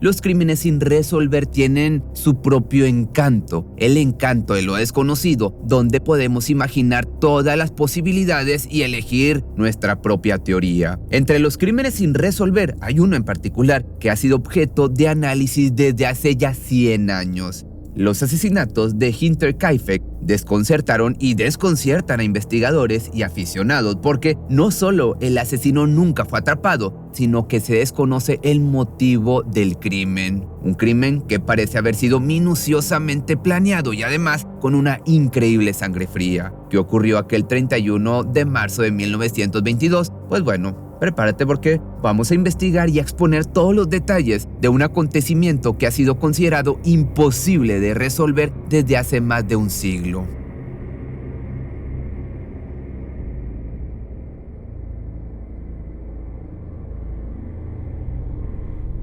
los crímenes sin resolver tienen su propio encanto, el encanto de lo desconocido, donde podemos imaginar todas las posibilidades y elegir nuestra propia teoría. Entre los crímenes sin resolver hay uno en particular que ha sido objeto de análisis desde hace ya 100 años. Los asesinatos de Hinterkaifeck desconcertaron y desconciertan a investigadores y aficionados porque no solo el asesino nunca fue atrapado, sino que se desconoce el motivo del crimen. Un crimen que parece haber sido minuciosamente planeado y además con una increíble sangre fría. ¿Qué ocurrió aquel 31 de marzo de 1922? Pues bueno, prepárate porque vamos a investigar y a exponer todos los detalles de un acontecimiento que ha sido considerado imposible de resolver desde hace más de un siglo.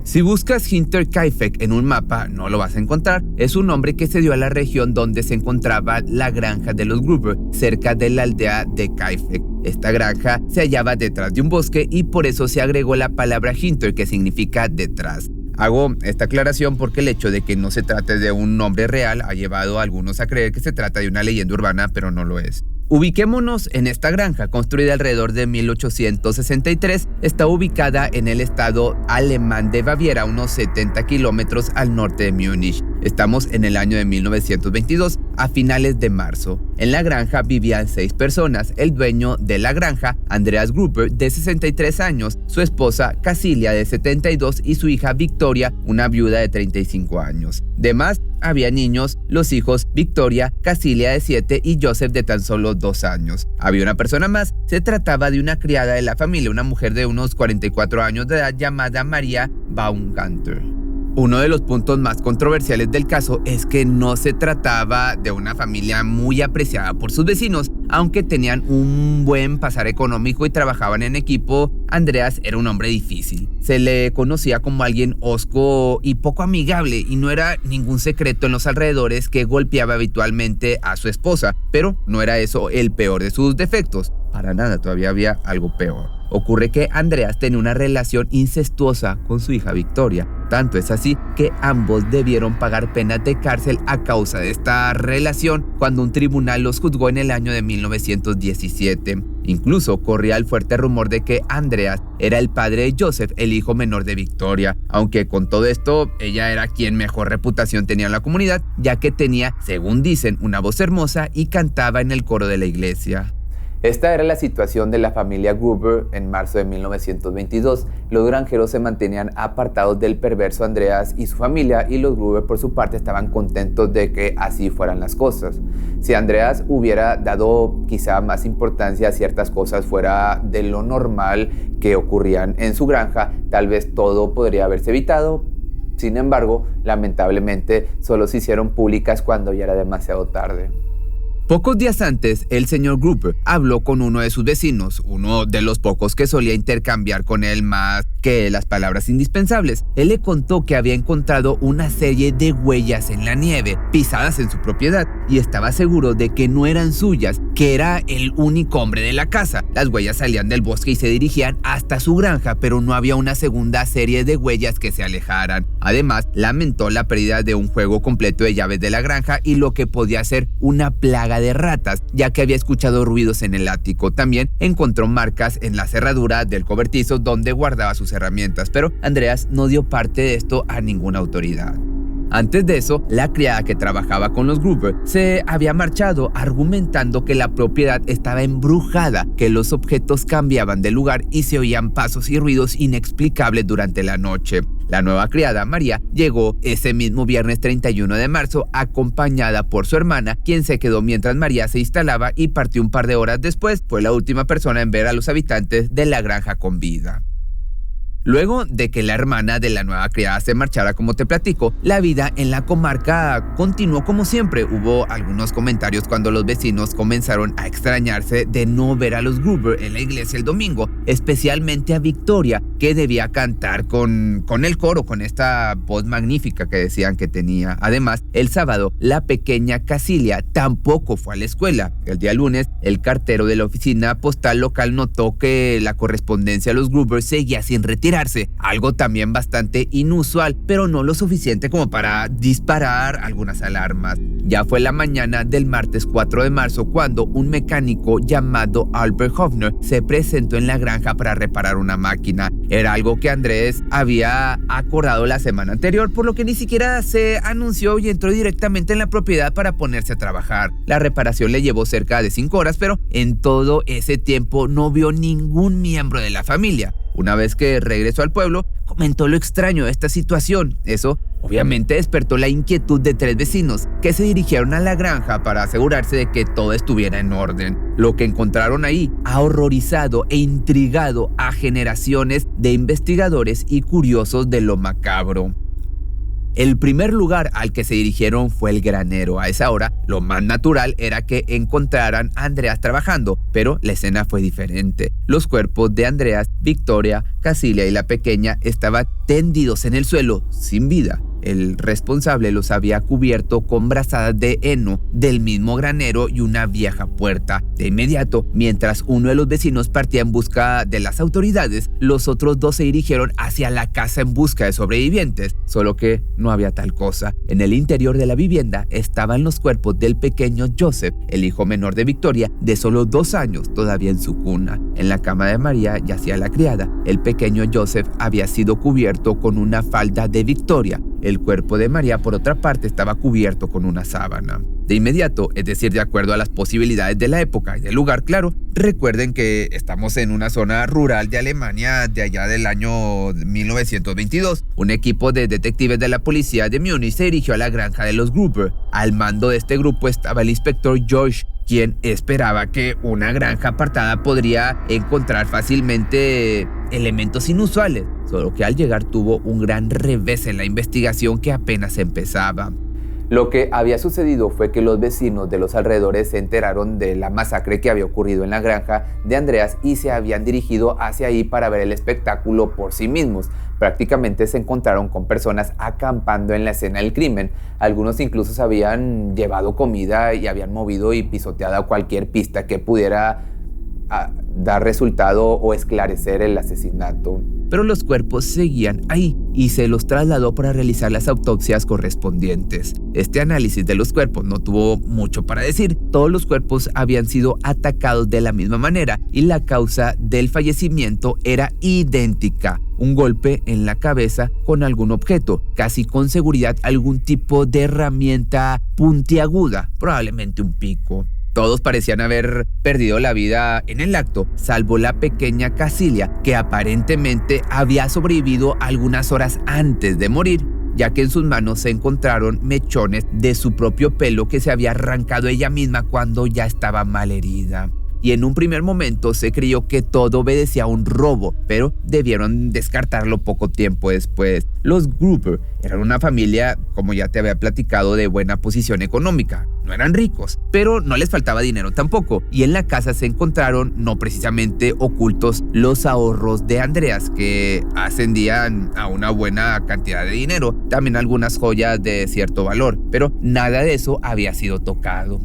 Si buscas Hinterkaifeck en un mapa, no lo vas a encontrar. Es un nombre que se dio a la región donde se encontraba la granja de los Gruber, cerca de la aldea de Kaifeck. Esta granja se hallaba detrás de un bosque y por eso se agregó la palabra Hinter, que significa detrás. Hago esta aclaración porque el hecho de que no se trate de un nombre real ha llevado a algunos a creer que se trata de una leyenda urbana, pero no lo es. Ubiquémonos en esta granja, construida alrededor de 1863, está ubicada en el estado alemán de Baviera, unos 70 kilómetros al norte de Múnich. Estamos en el año de 1922, a finales de marzo. En la granja vivían 6 personas, el dueño de la granja, Andreas Gruber, de 63 años, su esposa, Casilia, de 72, y su hija, Victoria, una viuda de 35 años. Además, había niños, los hijos Victoria, Casilia de 7 y Joseph de tan solo 2 años. Había una persona más, se trataba de una criada de la familia, una mujer de unos 44 años de edad llamada María Baumgartner. Uno de los puntos más controversiales del caso es que no se trataba de una familia muy apreciada por sus vecinos. Aunque tenían un buen pasar económico y trabajaban en equipo, Andreas era un hombre difícil. Se le conocía como alguien hosco y poco amigable, y no era ningún secreto en los alrededores que golpeaba habitualmente a su esposa, pero no era eso el peor de sus defectos. Para nada, todavía había algo peor. Ocurre que Andreas tenía una relación incestuosa con su hija Victoria. Tanto es así que ambos debieron pagar penas de cárcel a causa de esta relación cuando un tribunal los juzgó en el año de 1917. Incluso corría el fuerte rumor de que Andreas era el padre de Joseph, el hijo menor de Victoria, aunque con todo esto ella era quien mejor reputación tenía en la comunidad, ya que tenía, según dicen, una voz hermosa y cantaba en el coro de la iglesia. Esta era la situación de la familia Gruber en marzo de 1922. Los granjeros se mantenían apartados del perverso Andreas y su familia, y los Gruber por su parte estaban contentos de que así fueran las cosas. Si Andreas hubiera dado quizá más importancia a ciertas cosas fuera de lo normal que ocurrían en su granja, tal vez todo podría haberse evitado. Sin embargo, lamentablemente solo se hicieron públicas cuando ya era demasiado tarde. Pocos días antes, el señor Gruber habló con uno de sus vecinos, uno de los pocos que solía intercambiar con él más que las palabras indispensables. Él le contó que había encontrado una serie de huellas en la nieve, pisadas en su propiedad, y estaba seguro de que no eran suyas, que era el único hombre de la casa. Las huellas salían del bosque y se dirigían hasta su granja, pero no había una segunda serie de huellas que se alejaran. Además, lamentó la pérdida de un juego completo de llaves de la granja y lo que podía ser una plaga de ratas, ya que había escuchado ruidos en el ático. También encontró marcas en la cerradura del cobertizo donde guardaba sus herramientas, pero Andreas no dio parte de esto a ninguna autoridad. Antes de eso, la criada que trabajaba con los Gruber se había marchado argumentando que la propiedad estaba embrujada, que los objetos cambiaban de lugar y se oían pasos y ruidos inexplicables durante la noche. La nueva criada, María, llegó ese mismo viernes 31 de marzo acompañada por su hermana, quien se quedó mientras María se instalaba y partió un par de horas después. Fue la última persona en ver a los habitantes de la granja con vida. Luego de que la hermana de la nueva criada se marchara, como te platico, la vida en la comarca continuó como siempre. Hubo algunos comentarios cuando los vecinos comenzaron a extrañarse de no ver a los Gruber en la iglesia el domingo, especialmente a Victoria, que debía cantar con el coro, con esta voz magnífica que decían que tenía. Además, el sábado, la pequeña Casilia tampoco fue a la escuela. El día lunes, el cartero de la oficina postal local notó que la correspondencia a los Gruber seguía sin retirar. retirarse, algo también bastante inusual, pero no lo suficiente como para disparar algunas alarmas. Ya fue la mañana del martes 4 de marzo cuando un mecánico llamado Albert Hofner se presentó en la granja para reparar una máquina. Era algo que Andrés había acordado la semana anterior, por lo que ni siquiera se anunció y entró directamente en la propiedad para ponerse a trabajar. La reparación le llevó cerca de 5 horas, pero en todo ese tiempo no vio ningún miembro de la familia. Una vez que regresó al pueblo, comentó lo extraño de esta situación. Eso obviamente despertó la inquietud de 3 vecinos que se dirigieron a la granja para asegurarse de que todo estuviera en orden. Lo que encontraron ahí ha horrorizado e intrigado a generaciones de investigadores y curiosos de lo macabro. El primer lugar al que se dirigieron fue el granero. A esa hora, lo más natural era que encontraran a Andreas trabajando, pero la escena fue diferente. Los cuerpos de Andreas, Victoria, Casilia y la pequeña estaban tendidos en el suelo, sin vida. El responsable los había cubierto con brazadas de heno del mismo granero y una vieja puerta. De inmediato, mientras uno de los vecinos partía en busca de las autoridades, los otros 2 se dirigieron hacia la casa en busca de sobrevivientes, solo que no había tal cosa. En el interior de la vivienda estaban los cuerpos del pequeño Joseph, el hijo menor de Victoria, de solo 2 años, todavía en su cuna. En la cama de María yacía la criada. El pequeño Joseph había sido cubierto con una falda de Victoria. El cuerpo de María, por otra parte, estaba cubierto con una sábana. De inmediato, es decir, de acuerdo a las posibilidades de la época y del lugar, claro, recuerden que estamos en una zona rural de Alemania de allá del año 1922. Un equipo de detectives de la policía de Múnich se dirigió a la granja de los Gruber. Al mando de este grupo estaba el inspector George, quien esperaba que una granja apartada podría encontrar fácilmente elementos inusuales, solo que al llegar tuvo un gran revés en la investigación que apenas empezaba. Lo que había sucedido fue que los vecinos de los alrededores se enteraron de la masacre que había ocurrido en la granja de Andreas y se habían dirigido hacia ahí para ver el espectáculo por sí mismos. Prácticamente se encontraron con personas acampando en la escena del crimen. Algunos incluso se habían llevado comida y habían movido y pisoteado cualquier pista que pudiera dar resultado o esclarecer el asesinato. Pero los cuerpos seguían ahí y se los trasladó para realizar las autopsias correspondientes. Este análisis de los cuerpos no tuvo mucho para decir. Todos los cuerpos habían sido atacados de la misma manera y la causa del fallecimiento era idéntica. Un golpe en la cabeza con algún objeto, casi con seguridad algún tipo de herramienta puntiaguda, probablemente un pico. Todos parecían haber perdido la vida en el acto, salvo la pequeña Casilia, que aparentemente había sobrevivido algunas horas antes de morir, ya que en sus manos se encontraron mechones de su propio pelo que se había arrancado ella misma cuando ya estaba malherida. Y en un primer momento se creyó que todo obedecía a un robo, pero debieron descartarlo poco tiempo después. Los Gruber eran una familia, como ya te había platicado, de buena posición económica. No eran ricos, pero no les faltaba dinero tampoco. Y en la casa se encontraron, no precisamente ocultos, los ahorros de Andreas, que ascendían a una buena cantidad de dinero. También algunas joyas de cierto valor, pero nada de eso había sido tocado.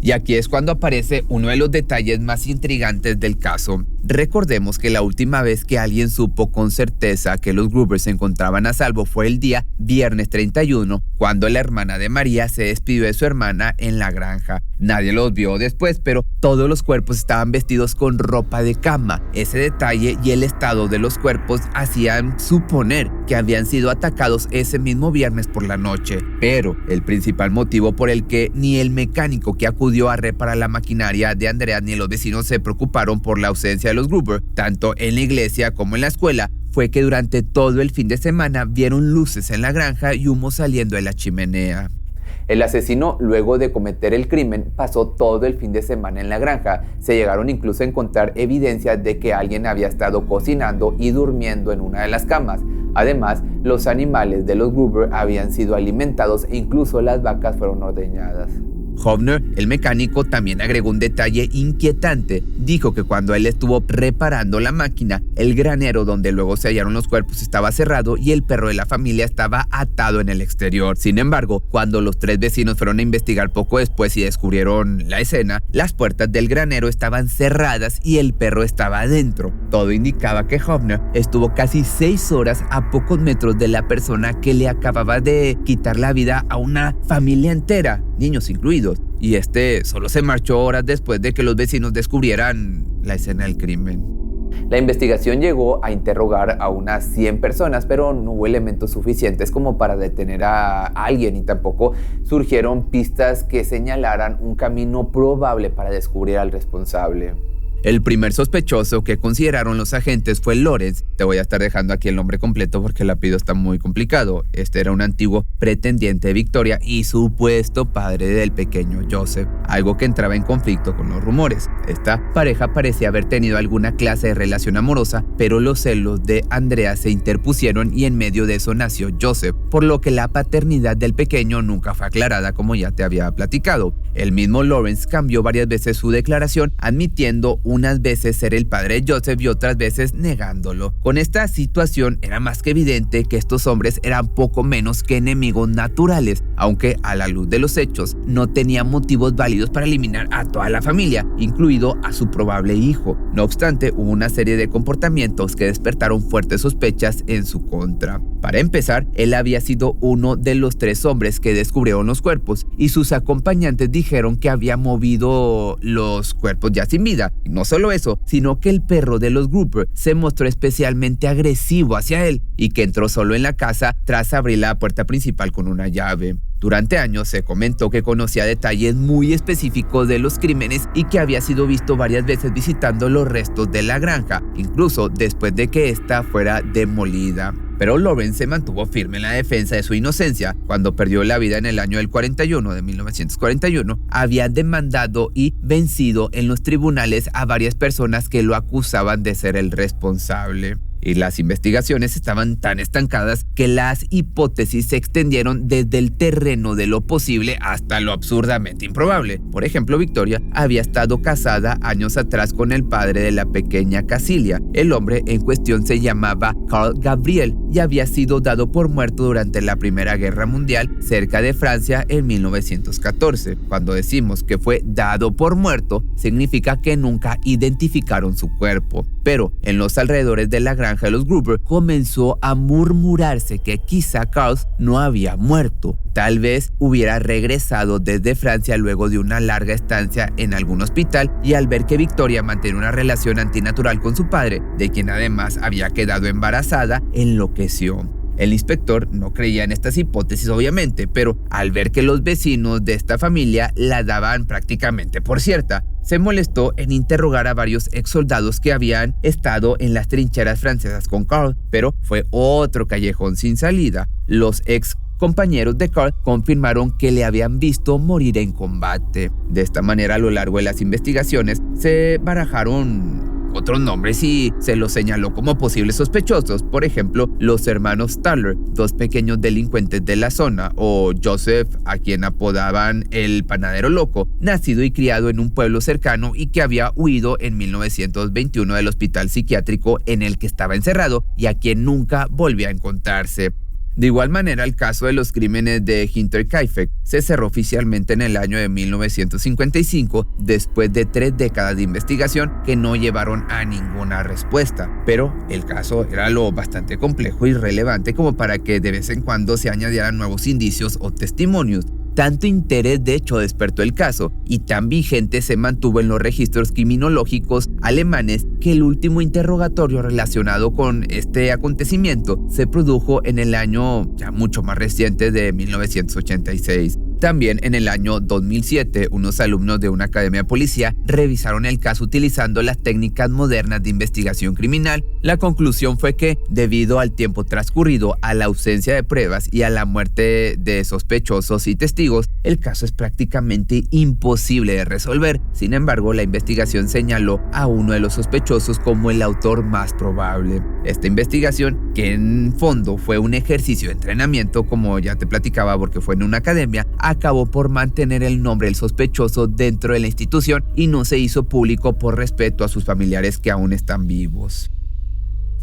Y aquí es cuando aparece uno de los detalles más intrigantes del caso. Recordemos que la última vez que alguien supo con certeza que los Gruber se encontraban a salvo fue el día viernes 31, cuando la hermana de María se despidió de su hermana en la granja. Nadie los vio después, pero todos los cuerpos estaban vestidos con ropa de cama. Ese detalle y el estado de los cuerpos hacían suponer que habían sido atacados ese mismo viernes por la noche. Pero el principal motivo por el que ni el mecánico que acudió a reparar la maquinaria de Andreas ni los vecinos se preocuparon por la ausencia de los Gruber, tanto en la iglesia como en la escuela, fue que durante todo el fin de semana vieron luces en la granja y humo saliendo de la chimenea. El asesino, luego de cometer el crimen, pasó todo el fin de semana en la granja. Se llegaron incluso a encontrar evidencias de que alguien había estado cocinando y durmiendo en una de las camas. Además, los animales de los Gruber habían sido alimentados e incluso las vacas fueron ordeñadas. Hovner, el mecánico, también agregó un detalle inquietante. Dijo que cuando él estuvo reparando la máquina, el granero donde luego se hallaron los cuerpos estaba cerrado y el perro de la familia estaba atado en el exterior. Sin embargo, cuando los 3 vecinos fueron a investigar poco después y descubrieron la escena, las puertas del granero estaban cerradas y el perro estaba adentro. Todo indicaba que Hovner estuvo casi 6 horas a pocos metros de la persona que le acababa de quitar la vida a una familia entera, niños incluidos, y solo se marchó horas después de que los vecinos descubrieran la escena del crimen. La investigación llegó a interrogar a unas 100 personas, pero no hubo elementos suficientes como para detener a alguien y tampoco surgieron pistas que señalaran un camino probable para descubrir al responsable. El primer sospechoso que consideraron los agentes fue Lawrence. Te voy a estar dejando aquí el nombre completo porque el apellido está muy complicado. Este era un antiguo pretendiente de Victoria y supuesto padre del pequeño Joseph, algo que entraba en conflicto con los rumores. Esta pareja parecía haber tenido alguna clase de relación amorosa, pero los celos de Andrea se interpusieron y en medio de eso nació Joseph, por lo que la paternidad del pequeño nunca fue aclarada, como ya te había platicado. El mismo Lawrence cambió varias veces su declaración, admitiendo unas veces ser el padre de Joseph y otras veces negándolo. Con esta situación era más que evidente que estos hombres eran poco menos que enemigos naturales, aunque a la luz de los hechos no tenían motivos válidos para eliminar a toda la familia, incluido a su probable hijo. No obstante, hubo una serie de comportamientos que despertaron fuertes sospechas en su contra. Para empezar, él había sido uno de los 3 hombres que descubrieron los cuerpos y sus acompañantes dijeron que había movido los cuerpos ya sin vida. No solo eso, sino que el perro de los Grouper se mostró especialmente agresivo hacia él y que entró solo en la casa tras abrir la puerta principal con una llave. Durante años se comentó que conocía detalles muy específicos de los crímenes y que había sido visto varias veces visitando los restos de la granja, incluso después de que ésta fuera demolida. Pero Lawrence se mantuvo firme en la defensa de su inocencia. Cuando perdió la vida en el año del 1941, había demandado y vencido en los tribunales a varias personas que lo acusaban de ser el responsable. Y las investigaciones estaban tan estancadas que las hipótesis se extendieron desde el terreno de lo posible hasta lo absurdamente improbable. Por ejemplo, Victoria había estado casada años atrás con el padre de la pequeña Casilia. El hombre en cuestión se llamaba Carl Gabriel y había sido dado por muerto durante la Primera Guerra Mundial cerca de Francia en 1914. Cuando decimos que fue dado por muerto, significa que nunca identificaron su cuerpo. Pero en los alrededores de la granja de los Gruber comenzó a murmurarse que quizá Carl no había muerto. Tal vez hubiera regresado desde Francia luego de una larga estancia en algún hospital y al ver que Victoria mantenía una relación antinatural con su padre, de quien además había quedado embarazada, enloqueció. El inspector no creía en estas hipótesis obviamente, pero al ver que los vecinos de esta familia la daban prácticamente por cierta, se molestó en interrogar a varios ex soldados que habían estado en las trincheras francesas con Carl, pero fue otro callejón sin salida. Los ex compañeros de Carl confirmaron que le habían visto morir en combate. De esta manera, a lo largo de las investigaciones se barajaron otros nombres y se los señaló como posibles sospechosos, por ejemplo, los hermanos Staller, 2 pequeños delincuentes de la zona, o Joseph, a quien apodaban el panadero loco, nacido y criado en un pueblo cercano y que había huido en 1921 del hospital psiquiátrico en el que estaba encerrado y a quien nunca volvió a encontrarse. De igual manera, el caso de los crímenes de Hinterkaifeck se cerró oficialmente en el año de 1955, después de 3 décadas de investigación que no llevaron a ninguna respuesta. Pero el caso era lo bastante complejo y relevante como para que de vez en cuando se añadieran nuevos indicios o testimonios. Tanto interés de hecho despertó el caso y tan vigente se mantuvo en los registros criminológicos alemanes que el último interrogatorio relacionado con este acontecimiento se produjo en el año ya mucho más reciente de 1986. También en el año 2007, unos alumnos de una academia de policía revisaron el caso utilizando las técnicas modernas de investigación criminal. La conclusión fue que, debido al tiempo transcurrido, a la ausencia de pruebas y a la muerte de sospechosos y testigos, el caso es prácticamente imposible de resolver. Sin embargo, la investigación señaló a uno de los sospechosos como el autor más probable. Esta investigación, que en fondo fue un ejercicio de entrenamiento, como ya te platicaba porque fue en una academia, acabó por mantener el nombre del sospechoso dentro de la institución y no se hizo público por respeto a sus familiares que aún están vivos.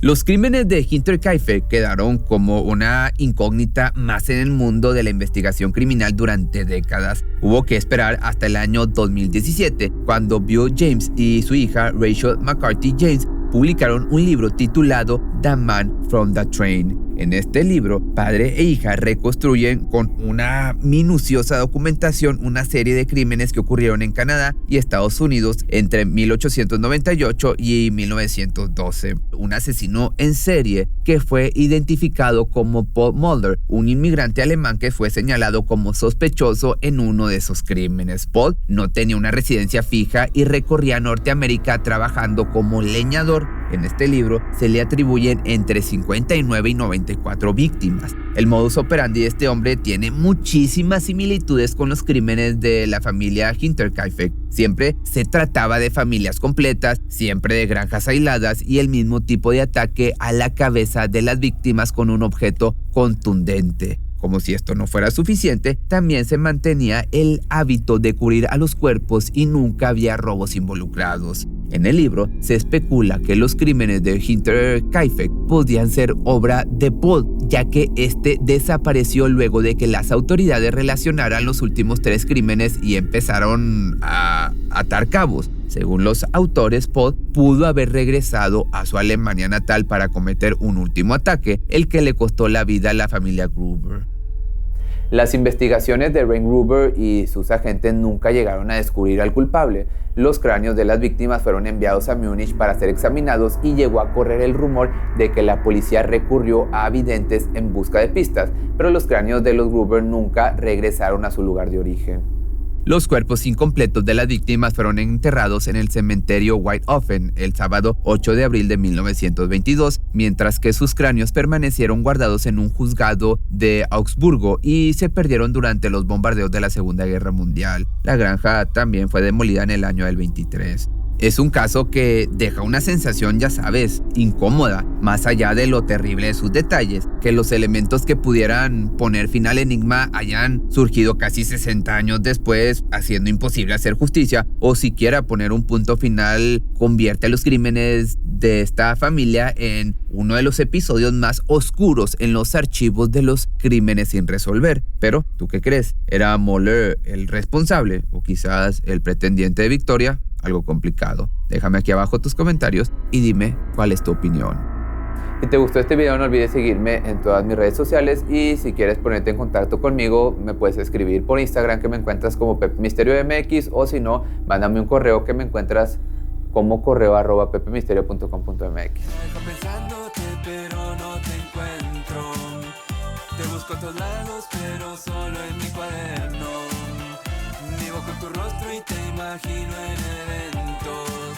Los crímenes de Hinterkaifeck quedaron como una incógnita más en el mundo de la investigación criminal durante décadas. Hubo que esperar hasta el año 2017, cuando Bill James y su hija Rachel McCarthy James publicaron un libro titulado The Man from the Train. En este libro, padre e hija reconstruyen con una minuciosa documentación una serie de crímenes que ocurrieron en Canadá y Estados Unidos entre 1898 y 1912. Un asesino en serie que fue identificado como Paul Mulder, un inmigrante alemán que fue señalado como sospechoso en uno de esos crímenes. Paul no tenía una residencia fija y recorría Norteamérica trabajando como leñador. En este libro se le atribuyen entre 59 y 94 víctimas. El modus operandi de este hombre tiene muchísimas similitudes con los crímenes de la familia Hinterkaifeck. Siempre se trataba de familias completas, siempre de granjas aisladas y el mismo tipo de ataque a la cabeza de las víctimas con un objeto contundente. Como si esto no fuera suficiente, también se mantenía el hábito de cubrir a los cuerpos y nunca había robos involucrados. En el libro se especula que los crímenes de Hinterkaifeck podían ser obra de Paul, ya que este desapareció luego de que las autoridades relacionaran los últimos 3 crímenes y empezaron a atar cabos. Según los autores, Paul pudo haber regresado a su Alemania natal para cometer un último ataque, el que le costó la vida a la familia Gruber. Las investigaciones de Rain Gruber y sus agentes nunca llegaron a descubrir al culpable. Los cráneos de las víctimas fueron enviados a Múnich para ser examinados y llegó a correr el rumor de que la policía recurrió a videntes en busca de pistas, pero los cráneos de los Gruber nunca regresaron a su lugar de origen. Los cuerpos incompletos de las víctimas fueron enterrados en el cementerio Whitehofen el sábado 8 de abril de 1922, mientras que sus cráneos permanecieron guardados en un juzgado de Augsburgo y se perdieron durante los bombardeos de la Segunda Guerra Mundial. La granja también fue demolida en el año del 23. Es un caso que deja una sensación, ya sabes, incómoda, más allá de lo terrible de sus detalles, que los elementos que pudieran poner fin al enigma hayan surgido casi 60 años después, haciendo imposible hacer justicia, o siquiera poner un punto final convierte a los crímenes de esta familia en uno de los episodios más oscuros en los archivos de los crímenes sin resolver. Pero, ¿tú qué crees? ¿Era Mulder el responsable o quizás el pretendiente de Victoria? Algo complicado. Déjame aquí abajo tus comentarios y dime cuál es tu opinión. Si te gustó este video no olvides seguirme en todas mis redes sociales y si quieres ponerte en contacto conmigo me puedes escribir por Instagram que me encuentras como pepemisterio.mx o si no, mándame un correo que me encuentras como correo@pepemisterio.com.mx. Te busco a todos lados pero solo en mi cuaderno. Vivo con tu rostro y te imagino en eventos.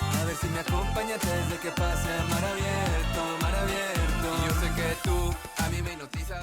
A ver si me acompañas desde que pase mar abierto, mar abierto. Y yo sé que tú a mí me hipnotizas.